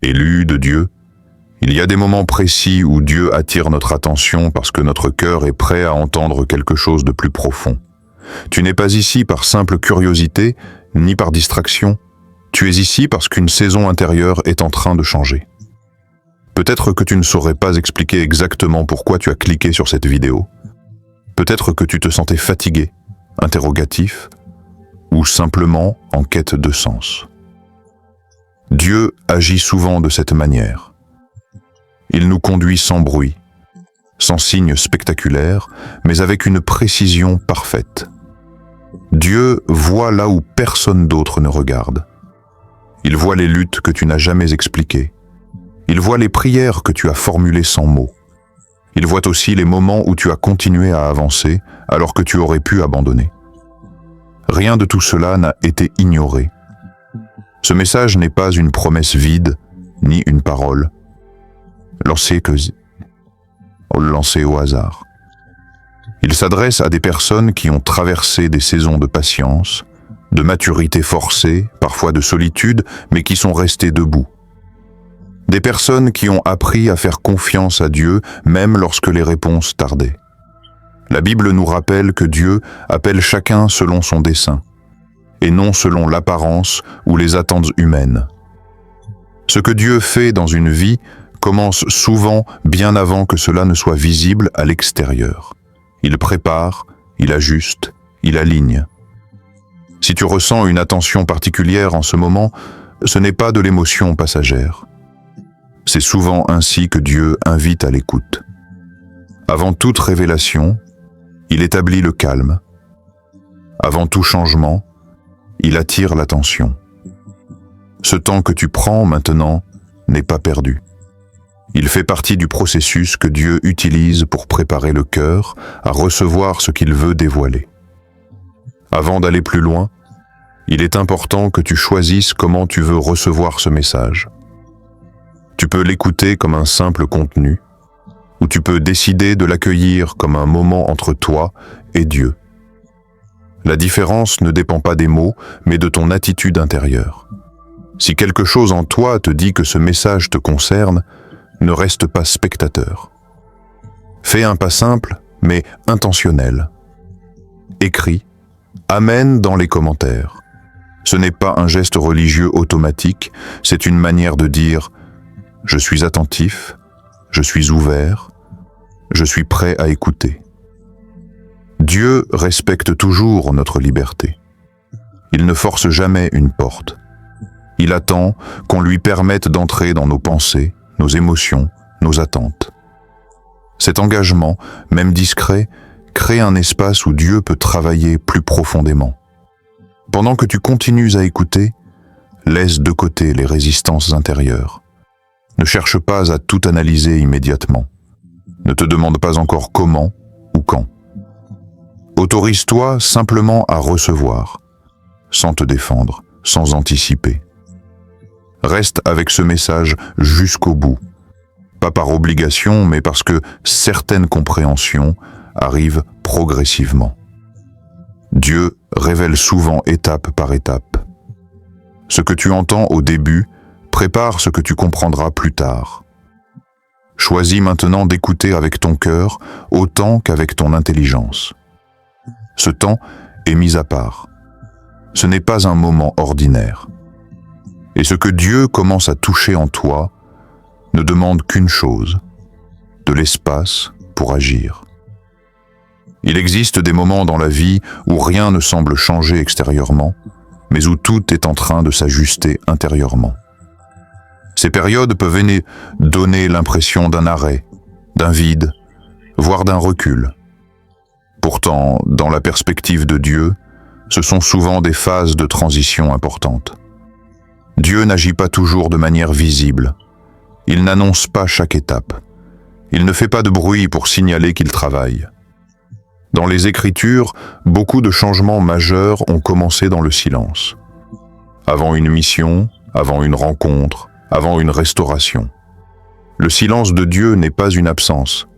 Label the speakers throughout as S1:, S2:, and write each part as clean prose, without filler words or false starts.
S1: Élu de Dieu, il y a des moments précis où Dieu attire notre attention parce que notre cœur est prêt à entendre quelque chose de plus profond. Tu n'es pas ici par simple curiosité, ni par distraction. Tu es ici parce qu'une saison intérieure est en train de changer. Peut-être que tu ne saurais pas expliquer exactement pourquoi tu as cliqué sur cette vidéo. Peut-être que tu te sentais fatigué, interrogatif, ou simplement en quête de sens. Dieu agit souvent de cette manière. Il nous conduit sans bruit, sans signe spectaculaire, mais avec une précision parfaite. Dieu voit là où personne d'autre ne regarde. Il voit les luttes que tu n'as jamais expliquées. Il voit les prières que tu as formulées sans mots. Il voit aussi les moments où tu as continué à avancer alors que tu aurais pu abandonner. Rien de tout cela n'a été ignoré. Ce message n'est pas une promesse vide, ni une parole lancée au hasard. Il s'adresse à des personnes qui ont traversé des saisons de patience, de maturité forcée, parfois de solitude, mais qui sont restées debout. Des personnes qui ont appris à faire confiance à Dieu, même lorsque les réponses tardaient. La Bible nous rappelle que Dieu appelle chacun selon son dessein, et non selon l'apparence ou les attentes humaines. Ce que Dieu fait dans une vie commence souvent bien avant que cela ne soit visible à l'extérieur. Il prépare, il ajuste, il aligne. Si tu ressens une attention particulière en ce moment, ce n'est pas de l'émotion passagère. C'est souvent ainsi que Dieu invite à l'écoute. Avant toute révélation, il établit le calme. Avant tout changement, il attire l'attention. Ce temps que tu prends maintenant n'est pas perdu. Il fait partie du processus que Dieu utilise pour préparer le cœur à recevoir ce qu'il veut dévoiler. Avant d'aller plus loin, il est important que tu choisisses comment tu veux recevoir ce message. Tu peux l'écouter comme un simple contenu, ou tu peux décider de l'accueillir comme un moment entre toi et Dieu. La différence ne dépend pas des mots, mais de ton attitude intérieure. Si quelque chose en toi te dit que ce message te concerne, ne reste pas spectateur. Fais un pas simple, mais intentionnel. Écris, amène dans les commentaires. Ce n'est pas un geste religieux automatique, c'est une manière de dire « Je suis attentif, je suis ouvert, je suis prêt à écouter ». Dieu respecte toujours notre liberté. Il ne force jamais une porte. Il attend qu'on lui permette d'entrer dans nos pensées, nos émotions, nos attentes. Cet engagement, même discret, crée un espace où Dieu peut travailler plus profondément. Pendant que tu continues à écouter, laisse de côté les résistances intérieures. Ne cherche pas à tout analyser immédiatement. Ne te demande pas encore comment ou quand. Autorise-toi simplement à recevoir, sans te défendre, sans anticiper. Reste avec ce message jusqu'au bout, pas par obligation, mais parce que certaines compréhensions arrivent progressivement. Dieu révèle souvent étape par étape. Ce que tu entends au début prépare ce que tu comprendras plus tard. Choisis maintenant d'écouter avec ton cœur autant qu'avec ton intelligence. Ce temps est mis à part. Ce n'est pas un moment ordinaire. Et ce que Dieu commence à toucher en toi ne demande qu'une chose, de l'espace pour agir. Il existe des moments dans la vie où rien ne semble changer extérieurement, mais où tout est en train de s'ajuster intérieurement. Ces périodes peuvent donner l'impression d'un arrêt, d'un vide, voire d'un recul. Pourtant, dans la perspective de Dieu, ce sont souvent des phases de transition importantes. Dieu n'agit pas toujours de manière visible. Il n'annonce pas chaque étape. Il ne fait pas de bruit pour signaler qu'il travaille. Dans les Écritures, beaucoup de changements majeurs ont commencé dans le silence. Avant une mission, avant une rencontre, avant une restauration. Le silence de Dieu n'est pas une absence.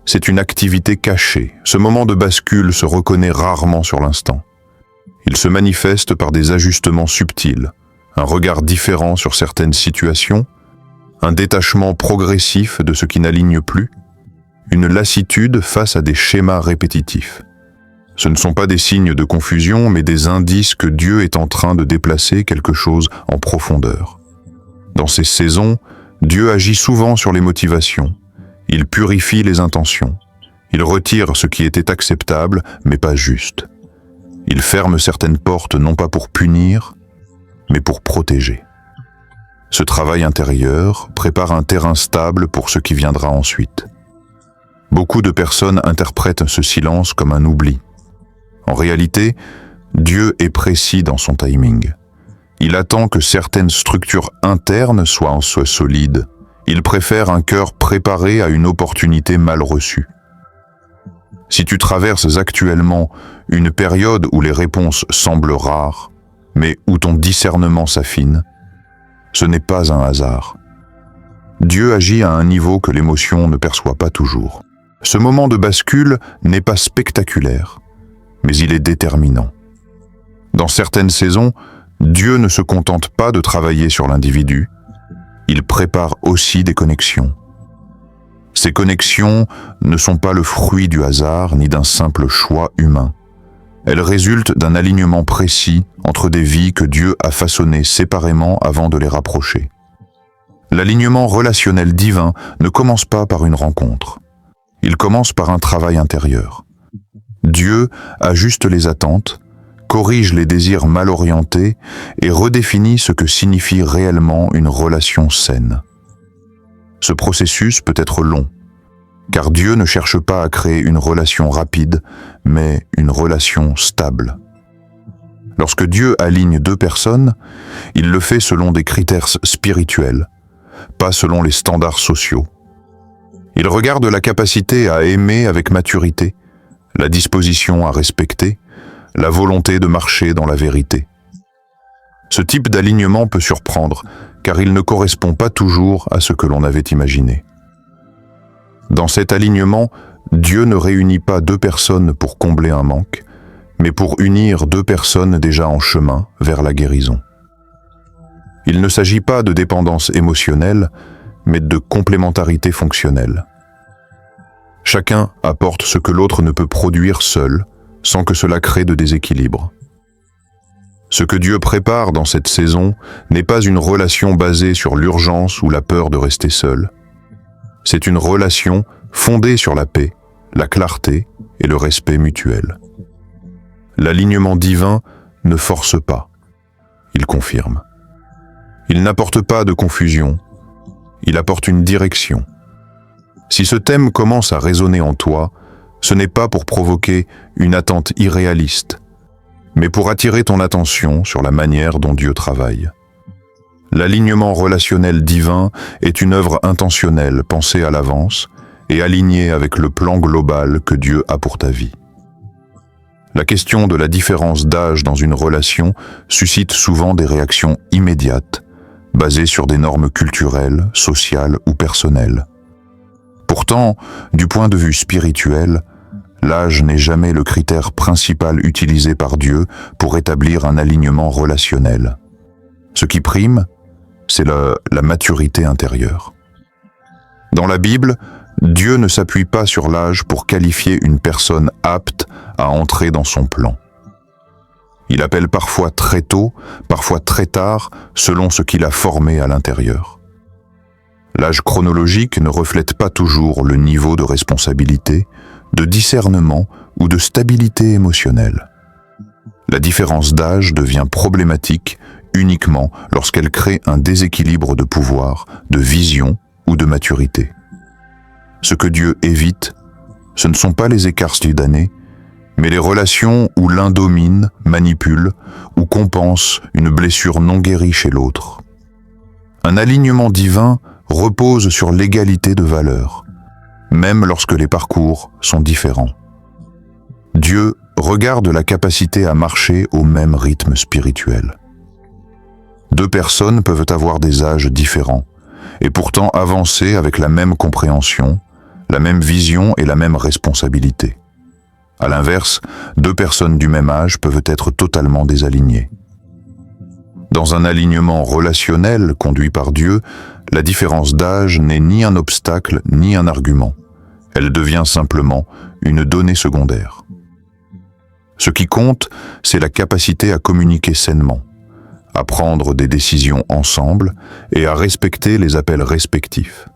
S1: C'est une activité cachée. Ce moment de bascule se reconnaît rarement sur l'instant. Il se manifeste par des ajustements subtils, un regard différent sur certaines situations, un détachement progressif de ce qui n'aligne plus, une lassitude face à des schémas répétitifs. Ce ne sont pas des signes de confusion, mais des indices que Dieu est en train de déplacer quelque chose en profondeur. Dans ces saisons, Dieu agit souvent sur les motivations. Il purifie les intentions. Il retire ce qui était acceptable, mais pas juste. Il ferme certaines portes non pas pour punir, mais pour protéger. Ce travail intérieur prépare un terrain stable pour ce qui viendra ensuite. Beaucoup de personnes interprètent ce silence comme un oubli. En réalité, Dieu est précis dans son timing. Il attend que certaines structures internes soient solides. Il préfère un cœur préparé à une opportunité mal reçue. Si tu traverses actuellement une période où les réponses semblent rares, mais où ton discernement s'affine, ce n'est pas un hasard. Dieu agit à un niveau que l'émotion ne perçoit pas toujours. Ce moment de bascule n'est pas spectaculaire, mais il est déterminant. Dans certaines saisons, Dieu ne se contente pas de travailler sur l'individu, il prépare aussi des connexions. Ces connexions ne sont pas le fruit du hasard ni d'un simple choix humain. Elles résultent d'un alignement précis entre des vies que Dieu a façonnées séparément avant de les rapprocher. L'alignement relationnel divin ne commence pas par une rencontre. Il commence par un travail intérieur. Dieu ajuste les attentes, corrige les désirs mal orientés et redéfinit ce que signifie réellement une relation saine. Ce processus peut être long, car Dieu ne cherche pas à créer une relation rapide, mais une relation stable. Lorsque Dieu aligne deux personnes, il le fait selon des critères spirituels, pas selon les standards sociaux. Il regarde la capacité à aimer avec maturité, la disposition à respecter, la volonté de marcher dans la vérité. Ce type d'alignement peut surprendre, car il ne correspond pas toujours à ce que l'on avait imaginé. Dans cet alignement, Dieu ne réunit pas deux personnes pour combler un manque, mais pour unir deux personnes déjà en chemin vers la guérison. Il ne s'agit pas de dépendance émotionnelle, mais de complémentarité fonctionnelle. Chacun apporte ce que l'autre ne peut produire seul, sans que cela crée de déséquilibre. Ce que Dieu prépare dans cette saison n'est pas une relation basée sur l'urgence ou la peur de rester seul. C'est une relation fondée sur la paix, la clarté et le respect mutuel. L'alignement divin ne force pas, il confirme. Il n'apporte pas de confusion, il apporte une direction. Si ce thème commence à résonner en toi, ce n'est pas pour provoquer une attente irréaliste, mais pour attirer ton attention sur la manière dont Dieu travaille. L'alignement relationnel divin est une œuvre intentionnelle pensée à l'avance et alignée avec le plan global que Dieu a pour ta vie. La question de la différence d'âge dans une relation suscite souvent des réactions immédiates, basées sur des normes culturelles, sociales ou personnelles. Pourtant, du point de vue spirituel, l'âge n'est jamais le critère principal utilisé par Dieu pour établir un alignement relationnel. Ce qui prime, c'est la maturité intérieure. Dans la Bible, Dieu ne s'appuie pas sur l'âge pour qualifier une personne apte à entrer dans son plan. Il appelle parfois très tôt, parfois très tard, selon ce qu'il a formé à l'intérieur. L'âge chronologique ne reflète pas toujours le niveau de responsabilité, de discernement ou de stabilité émotionnelle. La différence d'âge devient problématique uniquement lorsqu'elle crée un déséquilibre de pouvoir, de vision ou de maturité. Ce que Dieu évite, ce ne sont pas les écarts d'années, mais les relations où l'un domine, manipule ou compense une blessure non guérie chez l'autre. Un alignement divin repose sur l'égalité de valeurs, même lorsque les parcours sont différents. Dieu regarde la capacité à marcher au même rythme spirituel. Deux personnes peuvent avoir des âges différents, et pourtant avancer avec la même compréhension, la même vision et la même responsabilité. À l'inverse, deux personnes du même âge peuvent être totalement désalignées. Dans un alignement relationnel conduit par Dieu, la différence d'âge n'est ni un obstacle ni un argument. Elle devient simplement une donnée secondaire. Ce qui compte, c'est la capacité à communiquer sainement, à prendre des décisions ensemble et à respecter les appels respectifs.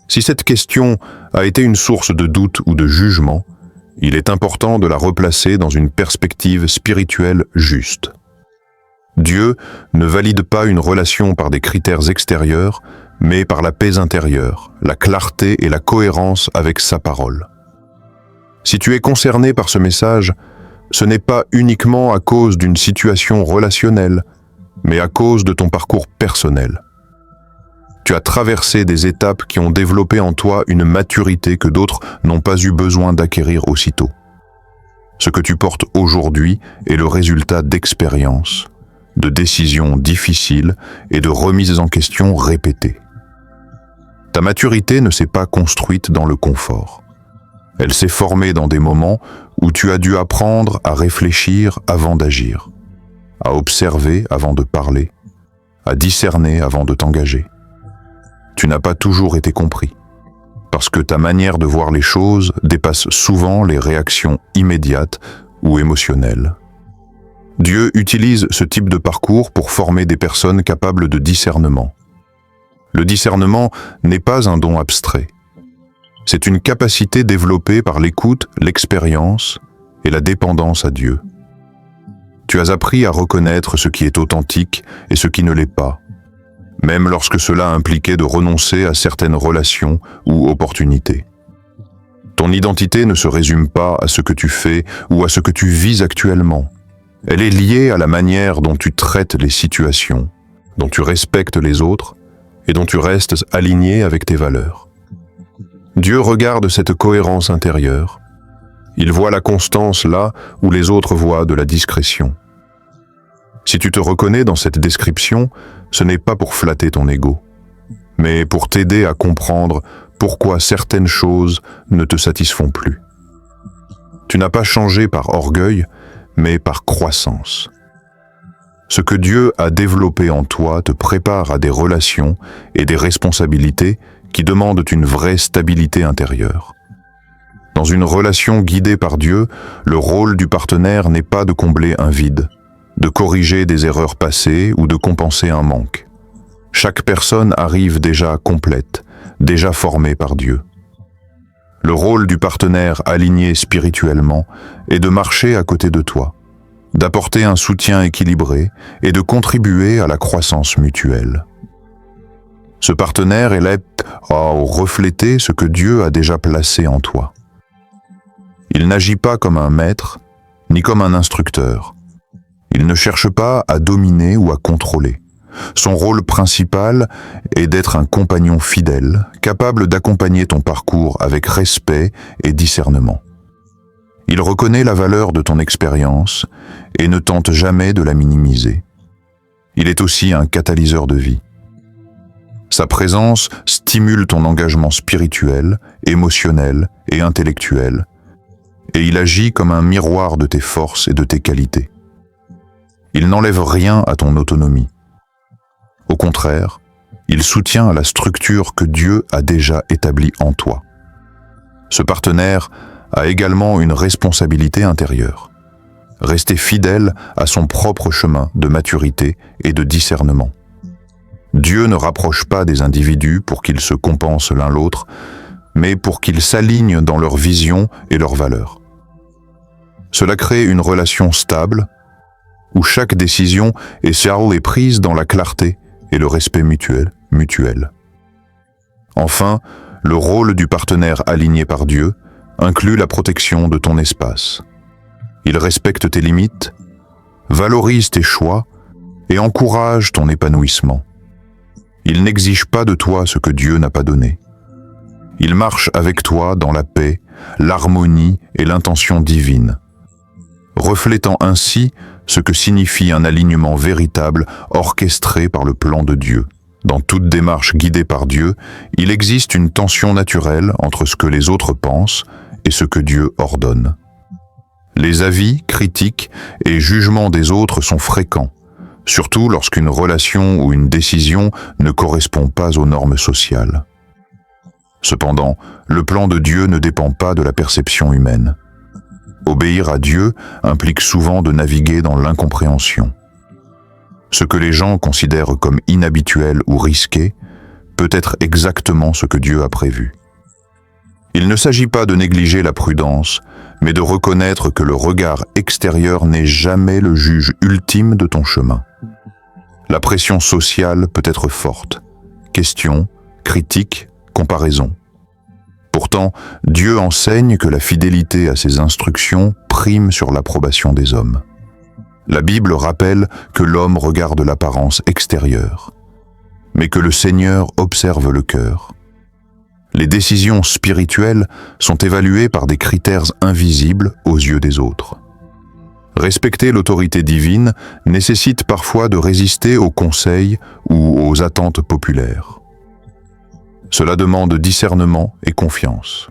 S1: Si cette question a été une source de doute ou de jugement, il est important de la replacer dans une perspective spirituelle juste. Dieu ne valide pas une relation par des critères extérieurs, mais par la paix intérieure, la clarté et la cohérence avec sa parole. Si tu es concerné par ce message, ce n'est pas uniquement à cause d'une situation relationnelle, mais à cause de ton parcours personnel. Tu as traversé des étapes qui ont développé en toi une maturité que d'autres n'ont pas eu besoin d'acquérir aussitôt. Ce que tu portes aujourd'hui est le résultat d'expériences, de décisions difficiles et de remises en question répétées. Ta maturité ne s'est pas construite dans le confort. Elle s'est formée dans des moments où tu as dû apprendre à réfléchir avant d'agir, à observer avant de parler, à discerner avant de t'engager. Tu n'as pas toujours été compris, parce que ta manière de voir les choses dépasse souvent les réactions immédiates ou émotionnelles. Dieu utilise ce type de parcours pour former des personnes capables de discernement. Le discernement n'est pas un don abstrait. C'est une capacité développée par l'écoute, l'expérience et la dépendance à Dieu. Tu as appris à reconnaître ce qui est authentique et ce qui ne l'est pas, même lorsque cela impliquait de renoncer à certaines relations ou opportunités. Ton identité ne se résume pas à ce que tu fais ou à ce que tu vis actuellement. Elle est liée à la manière dont tu traites les situations, dont tu respectes les autres et dont tu restes aligné avec tes valeurs. Dieu regarde cette cohérence intérieure. Il voit la constance là où les autres voient de la discrétion. Si tu te reconnais dans cette description, ce n'est pas pour flatter ton ego, mais pour t'aider à comprendre pourquoi certaines choses ne te satisfont plus. Tu n'as pas changé par orgueil, mais par croissance. Ce que Dieu a développé en toi te prépare à des relations et des responsabilités qui demandent une vraie stabilité intérieure. Dans une relation guidée par Dieu, le rôle du partenaire n'est pas de combler un vide, de corriger des erreurs passées ou de compenser un manque. Chaque personne arrive déjà complète, déjà formée par Dieu. Le rôle du partenaire aligné spirituellement est de marcher à côté de toi, d'apporter un soutien équilibré et de contribuer à la croissance mutuelle. Ce partenaire est là à refléter ce que Dieu a déjà placé en toi. Il n'agit pas comme un maître, ni comme un instructeur. Il ne cherche pas à dominer ou à contrôler. Son rôle principal est d'être un compagnon fidèle, capable d'accompagner ton parcours avec respect et discernement. Il reconnaît la valeur de ton expérience et ne tente jamais de la minimiser. Il est aussi un catalyseur de vie. Sa présence stimule ton engagement spirituel, émotionnel et intellectuel, et il agit comme un miroir de tes forces et de tes qualités. Il n'enlève rien à ton autonomie. Au contraire, il soutient la structure que Dieu a déjà établie en toi. Ce partenaire a également une responsabilité intérieure. Rester fidèle à son propre chemin de maturité et de discernement. Dieu ne rapproche pas des individus pour qu'ils se compensent l'un l'autre, mais pour qu'ils s'alignent dans leur vision et leurs valeurs. Cela crée une relation stable, où chaque décision est prise dans la clarté et le respect mutuel. Enfin, le rôle du partenaire aligné par Dieu inclut la protection de ton espace. Il respecte tes limites, valorise tes choix et encourage ton épanouissement. Il n'exige pas de toi ce que Dieu n'a pas donné. Il marche avec toi dans la paix, l'harmonie et l'intention divine, reflétant ainsi ce que signifie un alignement véritable orchestré par le plan de Dieu. Dans toute démarche guidée par Dieu, il existe une tension naturelle entre ce que les autres pensent et ce que Dieu ordonne. Les avis, critiques et jugements des autres sont fréquents, surtout lorsqu'une relation ou une décision ne correspond pas aux normes sociales. Cependant, le plan de Dieu ne dépend pas de la perception humaine. Obéir à Dieu implique souvent de naviguer dans l'incompréhension. Ce que les gens considèrent comme inhabituel ou risqué peut être exactement ce que Dieu a prévu. Il ne s'agit pas de négliger la prudence, mais de reconnaître que le regard extérieur n'est jamais le juge ultime de ton chemin. La pression sociale peut être forte. Questions, critiques, comparaisons. Pourtant, Dieu enseigne que la fidélité à ses instructions prime sur l'approbation des hommes. La Bible rappelle que l'homme regarde l'apparence extérieure, mais que le Seigneur observe le cœur. Les décisions spirituelles sont évaluées par des critères invisibles aux yeux des autres. Respecter l'autorité divine nécessite parfois de résister aux conseils ou aux attentes populaires. Cela demande discernement et confiance.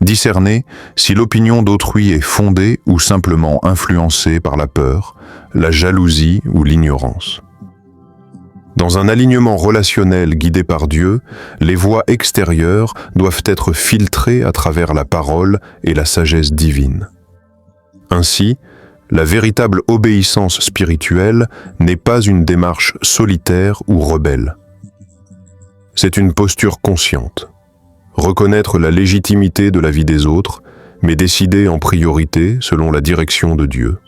S1: Discerner si l'opinion d'autrui est fondée ou simplement influencée par la peur, la jalousie ou l'ignorance. Dans un alignement relationnel guidé par Dieu, les voies extérieures doivent être filtrées à travers la parole et la sagesse divine. Ainsi, la véritable obéissance spirituelle n'est pas une démarche solitaire ou rebelle. C'est une posture consciente. Reconnaître la légitimité de la vie des autres, mais décider en priorité selon la direction de Dieu.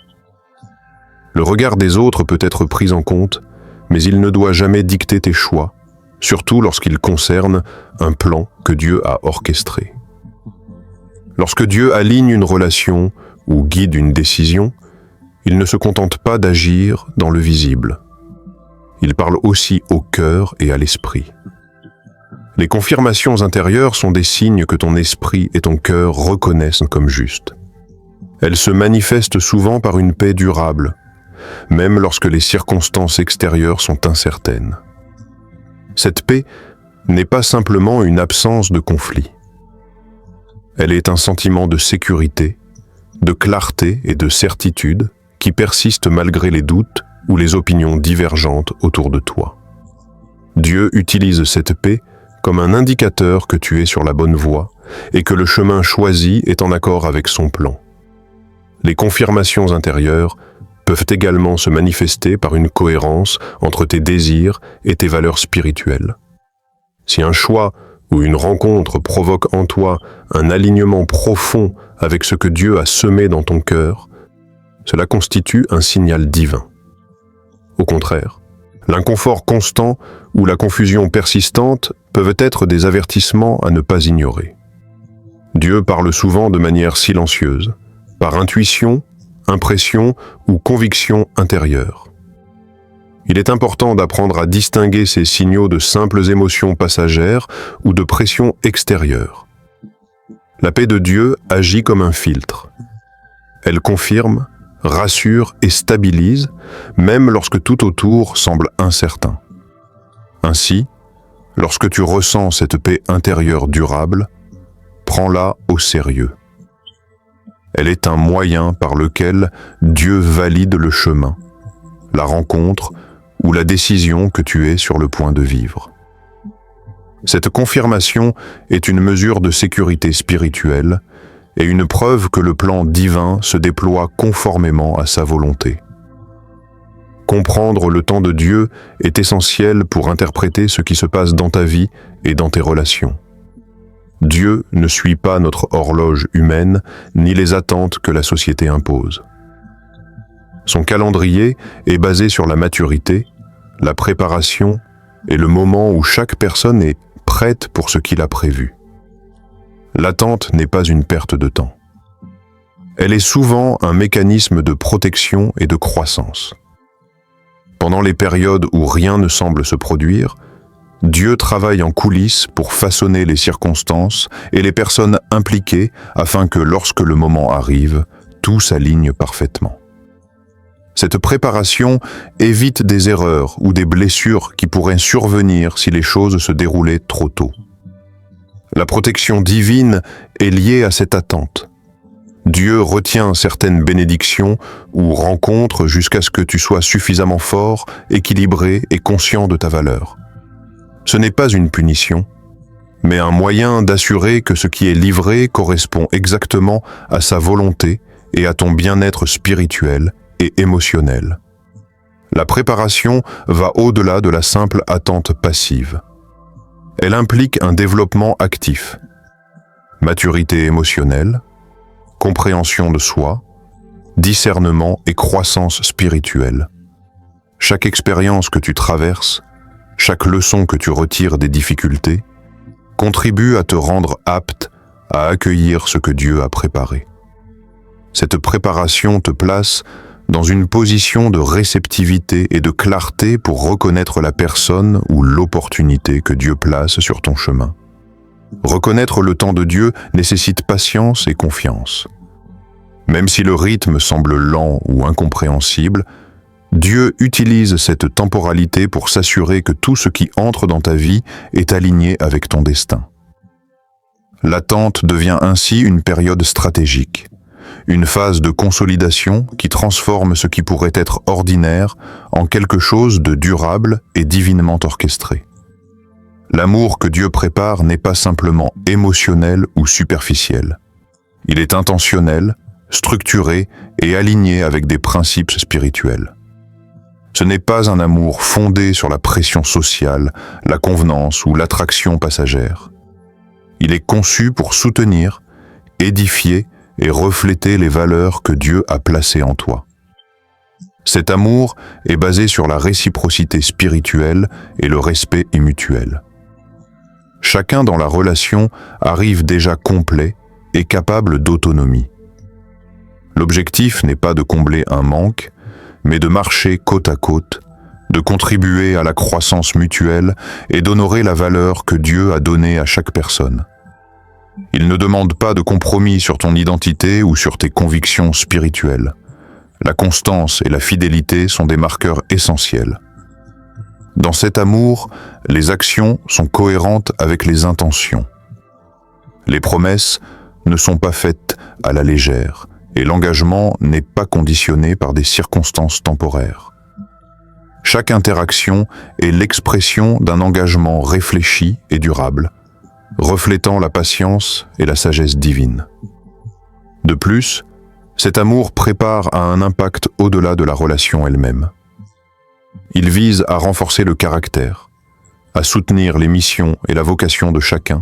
S1: Le regard des autres peut être pris en compte, mais il ne doit jamais dicter tes choix, surtout lorsqu'il concerne un plan que Dieu a orchestré. Lorsque Dieu aligne une relation ou guide une décision, il ne se contente pas d'agir dans le visible. Il parle aussi au cœur et à l'esprit. Les confirmations intérieures sont des signes que ton esprit et ton cœur reconnaissent comme justes. Elles se manifestent souvent par une paix durable, même lorsque les circonstances extérieures sont incertaines. Cette paix n'est pas simplement une absence de conflit. Elle est un sentiment de sécurité, de clarté et de certitude qui persiste malgré les doutes ou les opinions divergentes autour de toi. Dieu utilise cette paix comme un indicateur que tu es sur la bonne voie et que le chemin choisi est en accord avec son plan. Les confirmations intérieures peuvent également se manifester par une cohérence entre tes désirs et tes valeurs spirituelles. Si un choix ou une rencontre provoque en toi un alignement profond avec ce que Dieu a semé dans ton cœur, cela constitue un signal divin. Au contraire, l'inconfort constant ou la confusion persistante peuvent être des avertissements à ne pas ignorer. Dieu parle souvent de manière silencieuse, par intuition, impression ou conviction intérieure. Il est important d'apprendre à distinguer ces signaux de simples émotions passagères ou de pression extérieure. La paix de Dieu agit comme un filtre. Elle confirme, rassure et stabilise, même lorsque tout autour semble incertain. Ainsi, lorsque tu ressens cette paix intérieure durable, prends-la au sérieux. Elle est un moyen par lequel Dieu valide le chemin, la rencontre ou la décision que tu es sur le point de vivre. Cette confirmation est une mesure de sécurité spirituelle et une preuve que le plan divin se déploie conformément à sa volonté. Comprendre le temps de Dieu est essentiel pour interpréter ce qui se passe dans ta vie et dans tes relations. Dieu ne suit pas notre horloge humaine ni les attentes que la société impose. Son calendrier est basé sur la maturité, la préparation et le moment où chaque personne est prête pour ce qu'il a prévu. L'attente n'est pas une perte de temps. Elle est souvent un mécanisme de protection et de croissance. Pendant les périodes où rien ne semble se produire, Dieu travaille en coulisses pour façonner les circonstances et les personnes impliquées afin que lorsque le moment arrive, tout s'aligne parfaitement. Cette préparation évite des erreurs ou des blessures qui pourraient survenir si les choses se déroulaient trop tôt. La protection divine est liée à cette attente. Dieu retient certaines bénédictions ou rencontres jusqu'à ce que tu sois suffisamment fort, équilibré et conscient de ta valeur. Ce n'est pas une punition, mais un moyen d'assurer que ce qui est livré correspond exactement à sa volonté et à ton bien-être spirituel et émotionnel. La préparation va au-delà de la simple attente passive. Elle implique un développement actif, maturité émotionnelle, compréhension de soi, discernement et croissance spirituelle. Chaque expérience que tu traverses, chaque leçon que tu retires des difficultés, contribue à te rendre apte à accueillir ce que Dieu a préparé. Cette préparation te place dans une position de réceptivité et de clarté pour reconnaître la personne ou l'opportunité que Dieu place sur ton chemin. Reconnaître le temps de Dieu nécessite patience et confiance. Même si le rythme semble lent ou incompréhensible, Dieu utilise cette temporalité pour s'assurer que tout ce qui entre dans ta vie est aligné avec ton destin. L'attente devient ainsi une période stratégique, une phase de consolidation qui transforme ce qui pourrait être ordinaire en quelque chose de durable et divinement orchestré. L'amour que Dieu prépare n'est pas simplement émotionnel ou superficiel. Il est intentionnel, structuré et aligné avec des principes spirituels. Ce n'est pas un amour fondé sur la pression sociale, la convenance ou l'attraction passagère. Il est conçu pour soutenir, édifier et refléter les valeurs que Dieu a placées en toi. Cet amour est basé sur la réciprocité spirituelle et le respect mutuel. Chacun dans la relation arrive déjà complet et capable d'autonomie. L'objectif n'est pas de combler un manque, mais de marcher côte à côte, de contribuer à la croissance mutuelle et d'honorer la valeur que Dieu a donnée à chaque personne. Il ne demande pas de compromis sur ton identité ou sur tes convictions spirituelles. La constance et la fidélité sont des marqueurs essentiels. Dans cet amour, les actions sont cohérentes avec les intentions. Les promesses ne sont pas faites à la légère, et l'engagement n'est pas conditionné par des circonstances temporaires. Chaque interaction est l'expression d'un engagement réfléchi et durable, reflétant la patience et la sagesse divine. De plus, cet amour prépare à un impact au-delà de la relation elle-même. Il vise à renforcer le caractère, à soutenir les missions et la vocation de chacun,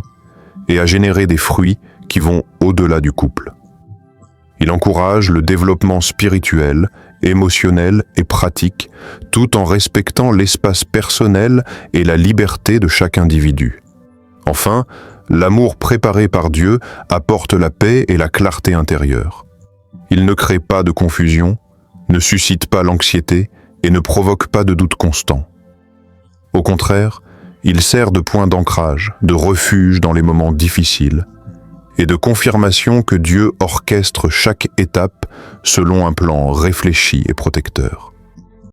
S1: et à générer des fruits qui vont au-delà du couple. Il encourage le développement spirituel, émotionnel et pratique, tout en respectant l'espace personnel et la liberté de chaque individu. Enfin, l'amour préparé par Dieu apporte la paix et la clarté intérieure. Il ne crée pas de confusion, ne suscite pas l'anxiété et ne provoque pas de doute constant. Au contraire, il sert de point d'ancrage, de refuge dans les moments difficiles, et de confirmation que Dieu orchestre chaque étape selon un plan réfléchi et protecteur.